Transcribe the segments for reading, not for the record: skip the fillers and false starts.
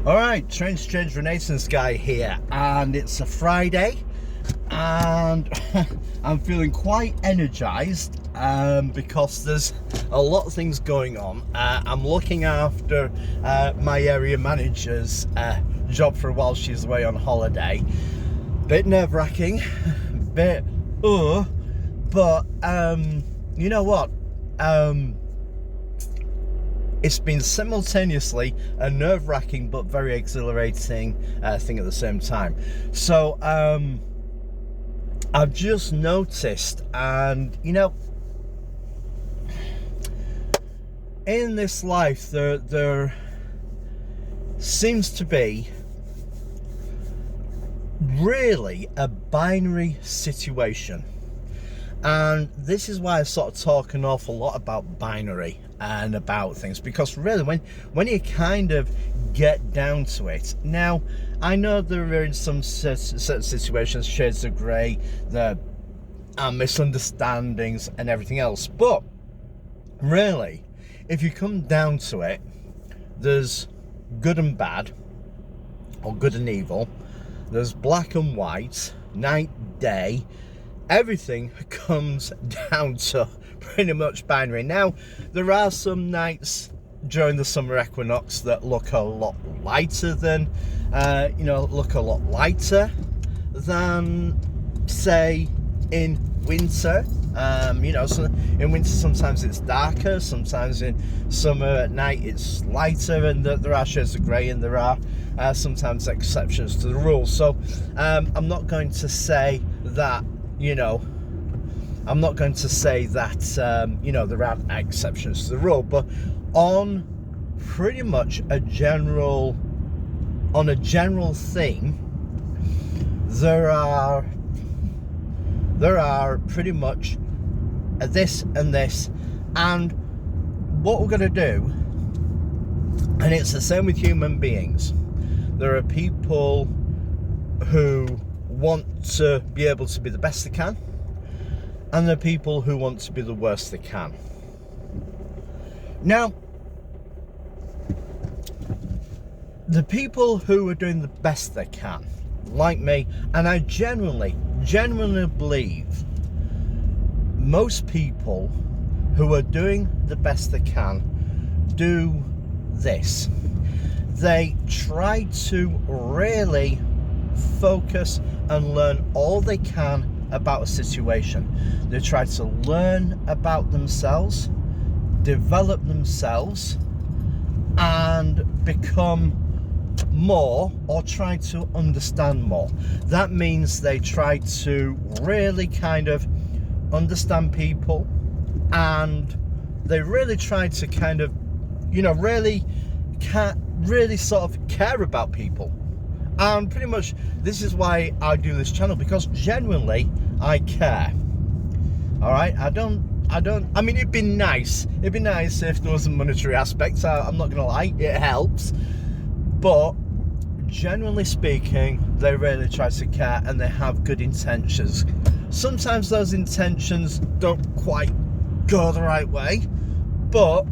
Alright, Strange Renaissance guy here, and it's a Friday, and I'm feeling quite energized because there's a lot of things going on. I'm looking after my area manager's job for a while she's away on holiday. Bit nerve-wracking, but you know what? It's been simultaneously a nerve-wracking but very exhilarating thing at the same time. So I've just noticed, and you know, in this life there seems to be really a binary situation. And this is why I sort of talk an awful lot about binary and about things, because really when you kind of get down to it, now I know there are in some certain situations shades of grey, there are misunderstandings and everything else, but really if you come down to it, there's good and bad, or good and evil, there's black and white, night, day. Everything comes down to pretty much binary. Now, there are some nights during the summer equinox that look a lot lighter than, look a lot lighter than, say, in winter. So in winter sometimes it's darker, sometimes in summer at night it's lighter, and there are shades of grey, and there are sometimes exceptions to the rule. So I'm not going to say that, I'm not going to say that, there aren't exceptions to the rule, but on pretty much a general theme, there are pretty much this and this, and what we're going to do, and it's the same with human beings, there are people who want to be able to be the best they can, and there are people who want to be the worst they can. Now, the people who are doing the best they can, like me, and I genuinely believe most people who are doing the best they can do this. They try to really focus and learn all they can about a situation. They try to learn about themselves, develop themselves, and become more, or try to understand more. That means they try to really kind of understand people, and they really try to kind of, really sort of care about people. And pretty much this is why I do this channel, because genuinely I care. All right, I mean, it'd be nice if there was a monetary aspect. I'm not gonna lie, it helps, but generally speaking, they really try to care, and they have good intentions. Sometimes those intentions don't quite go the right way, but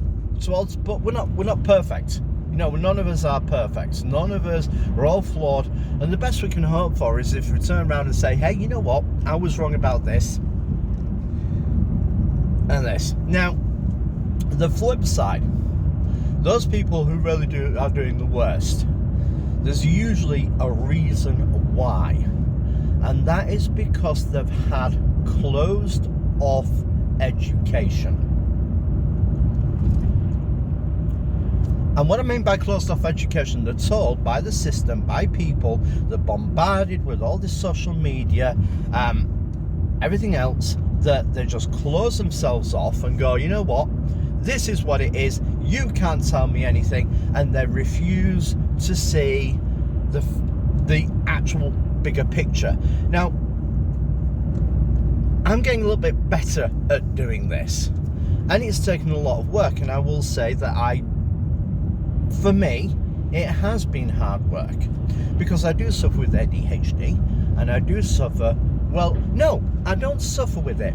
we're not perfect. None of us are perfect. None of us are all flawed. And the best we can hope for is if we turn around and say, hey, you know what? I was wrong about this and this. Now, the flip side, those people who really are doing the worst, there's usually a reason why. And that is because they've had closed off education. And what I mean by closed off education, they're told by the system, by people, they're bombarded with all this social media, everything else, that they just close themselves off and go, you know what, this is what it is, you can't tell me anything, and they refuse to see the actual bigger picture. Now, I'm getting a little bit better at doing this, and it's taken a lot of work, and I will say that for me, it has been hard work, because I do suffer with ADHD, and I do suffer, well, no, I don't suffer with it.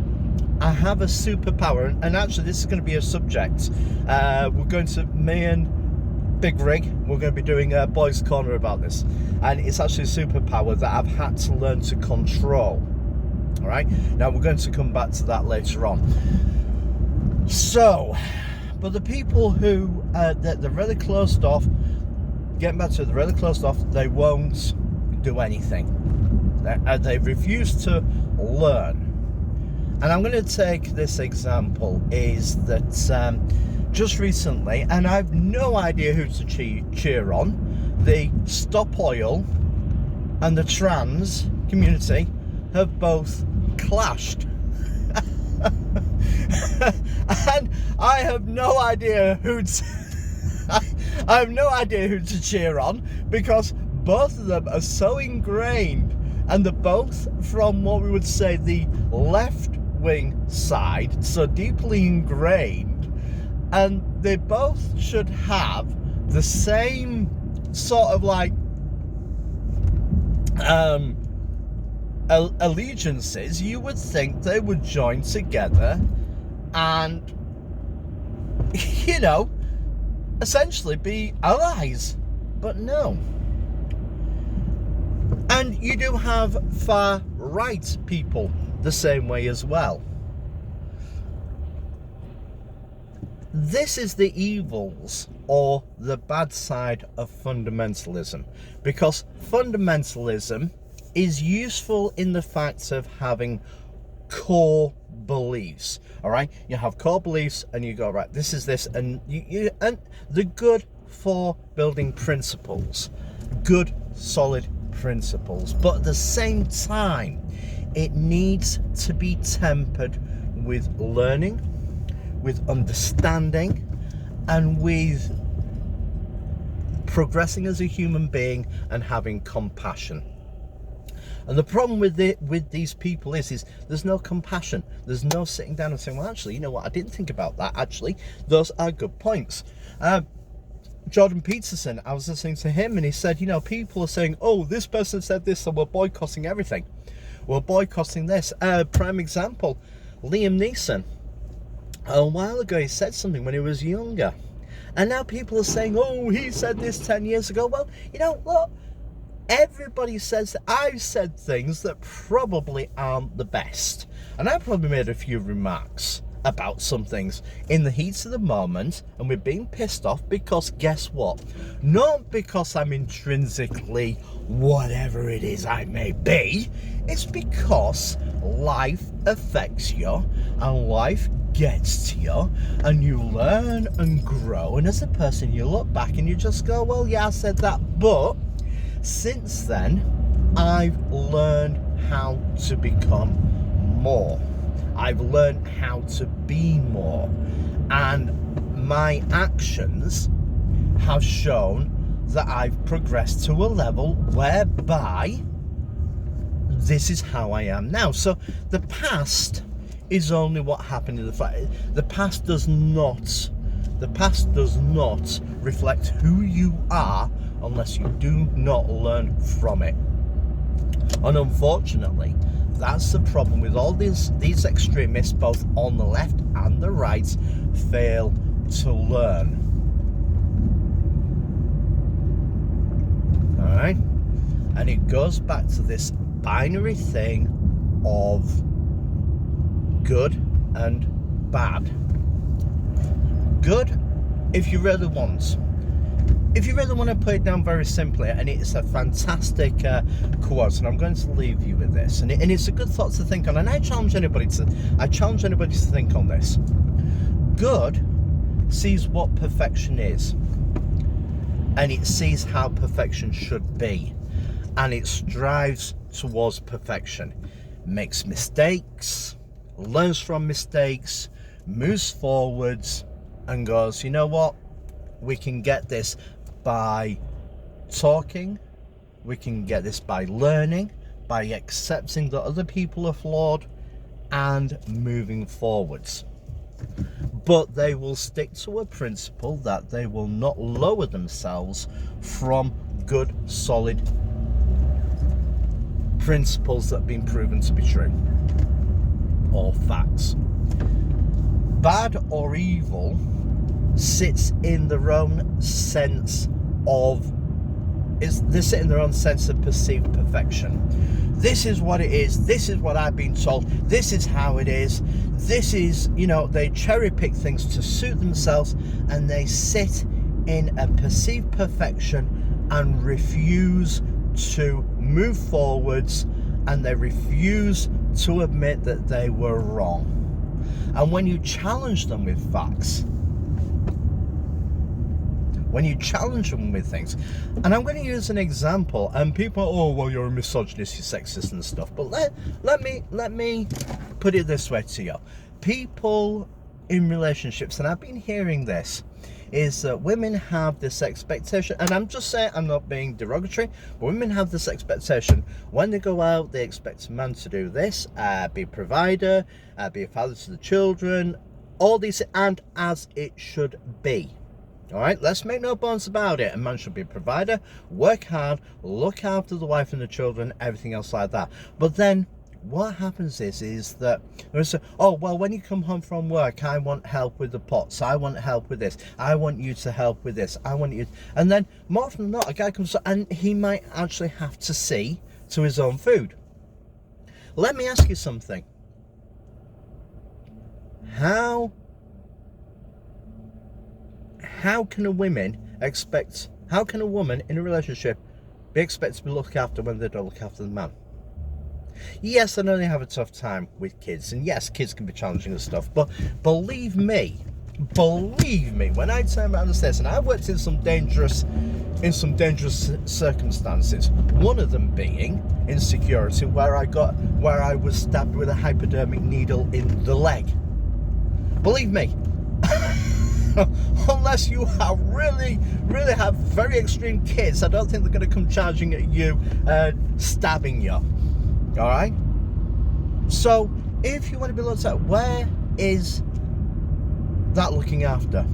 I have a superpower, and actually this is going to be a subject. Me and big rig. We're going to be doing a boys' corner about this, and it's actually a superpower that I've had to learn to control. All right, now we're going to come back to that later on. So, but the people who they're really closed off, getting back to it, they're really closed off, they won't do anything. They refuse to learn. And I'm going to take this example is that just recently, and I've no idea who to cheer on, the Stop Oil and the trans community have both clashed. And I have no idea who to I have no idea who to cheer on, because both of them are so ingrained, and they're both from what we would say the left wing side, so deeply ingrained, and they both should have the same sort of like allegiances. You would think they would join together and, you know, essentially be allies, but no. And you do have far right people the same way as well. This is the evils or the bad side of fundamentalism, because fundamentalism is useful in the fact of having core beliefs. All right, you have core beliefs and you go, right, this is this, and and they're good for building principles, good solid principles, but at the same time it needs to be tempered with learning, with understanding, and with progressing as a human being and having compassion. And the problem with these people is there's no compassion. There's no sitting down and saying, well, actually, you know what, I didn't think about that. Actually, those are good points. Jordan Peterson, I was listening to him, and he said, you know, people are saying, oh, this person said this, so we're boycotting everything. We're boycotting this. Prime example, Liam Neeson. A while ago, he said something when he was younger. And now people are saying, oh, he said this 10 years ago. Well, you know, look, everybody says that I've said things that probably aren't the best. And I probably made a few remarks about some things in the heat of the moment, and we're being pissed off because guess what? Not because I'm intrinsically whatever it is I may be. It's because life affects you and life gets to you, and you learn and grow, and as a person you look back and you just go, well, yeah, I said that, but since then I've learned how to become more. I've learned how to be more, and my actions have shown that I've progressed to a level whereby this is how I am now. So the past is only what happened in the fact. The past does not reflect who you are unless you do not learn from it. And unfortunately, that's the problem with all these extremists, both on the left and the right, fail to learn. All right, and it goes back to this binary thing of good and bad. Good, if you really want. If you really want to put it down very simply, and it's a fantastic quote, and I'm going to leave you with this, and it's a good thought to think on, and I challenge anybody to think on this. Good sees what perfection is, and it sees how perfection should be, and it strives towards perfection, makes mistakes, learns from mistakes, moves forwards, and goes, you know what, we can get this by talking, we can get this by learning, by accepting that other people are flawed, and moving forwards. But they will stick to a principle that they will not lower themselves from good, solid principles that have been proven to be true, or facts. Bad or evil sits in their own sense of they sit in their own sense of perceived perfection. This is what it is. This is what I've been told. This is how it is. This is, they cherry pick things to suit themselves, and they sit in a perceived perfection and refuse to move forwards, and they refuse to admit that they were wrong. And when you challenge them with facts, when you challenge them with things, and I'm going to use an example, and people, oh well, you're a misogynist, you're sexist and stuff, but let me put it this way to you. People in relationships, and I've been hearing this, is that women have this expectation, and I'm just saying, I'm not being derogatory, but women have this expectation when they go out, they expect a man to do this, be a provider, be a father to the children, all these, and as it should be. All right, let's make no bones about it. A man should be a provider, work hard, look after the wife and the children, everything else like that. But then what happens is that there's oh well, when you come home from work, I want help with the pots, I want help with this, I want you to help with this, I want you, and then more often than not, a guy comes and he might actually have to see to his own food. Let me ask you something. How can a woman in a relationship be expected to be looked after when they don't look after the man? Yes, I know they have a tough time with kids, and yes, kids can be challenging and stuff, but believe me, when I turn around and say this, and I worked in some dangerous circumstances, one of them being insecurity, where I was stabbed with a hypodermic needle in the leg. Believe me, unless you have really have very extreme kids, I don't think they're going to come charging at you, stabbing you. All right. So if you want to be looked at, where is that looking after,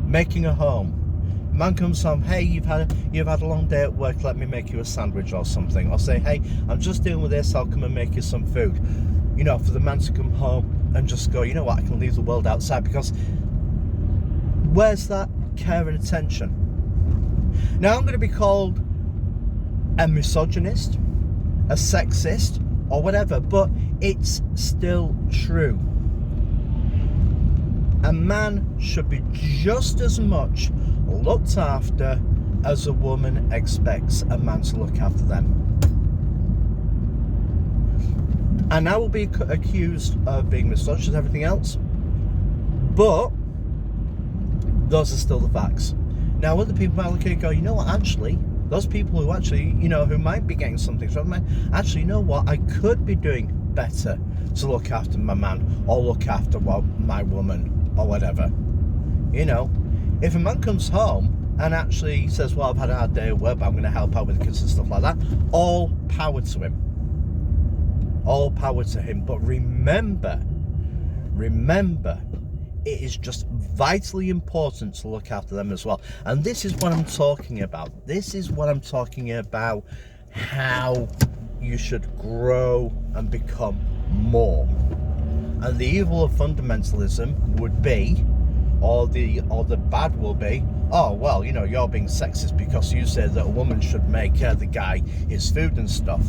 making a home? Man comes home, hey, you've had a long day at work, let me make you a sandwich or something, or say, hey, I'm just dealing with this, I'll come and make you some food. For the man to come home and just go, you know what, I can leave the world outside, because where's that care and attention? Now, I'm going to be called a misogynist, a sexist, or whatever, but it's still true. A man should be just as much looked after as a woman expects a man to look after them. And I will be accused of being misogynist and everything else, but those are still the facts. Now, other people might look at it and go, you know what, actually, those people who actually, who might be getting something from me, actually, you know what, I could be doing better to look after my man, or look after my woman, or whatever. If a man comes home and actually says, well, I've had a hard day at work, but I'm going to help out with the kids and stuff like that, all power to him. All power to him. But remember, it is just vitally important to look after them as well. And this is what I'm talking about. This is what I'm talking about, how you should grow and become more. And the evil of fundamentalism would be, or the bad will be, oh, well, you're being sexist because you said that a woman should make the guy his food and stuff.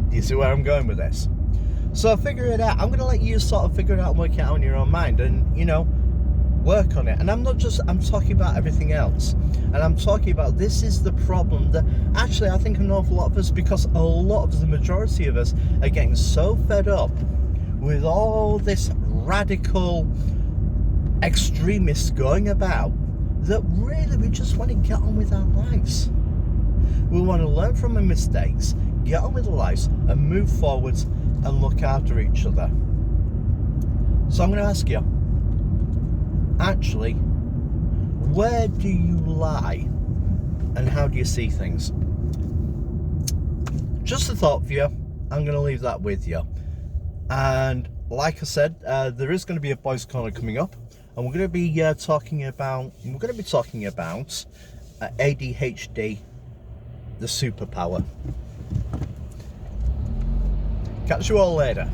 Do you see where I'm going with this? So figure it out. I'm going to let you sort of figure it out and work it out in your own mind, and work on it. And I'm talking about everything else, and I'm talking about, this is the problem that actually I think an awful lot of us, because a lot of the majority of us are getting so fed up with all this radical extremists going about, that really we just want to get on with our lives. We want to learn from our mistakes, get on with our lives, and move forwards and look after each other. So I'm going to ask you, actually, where do you lie and how do you see things? Just a thought for you. I'm going to leave that with you. And like I said, there is going to be a boys' corner coming up, and we're going to be talking about ADHD, the superpower. Catch you all later.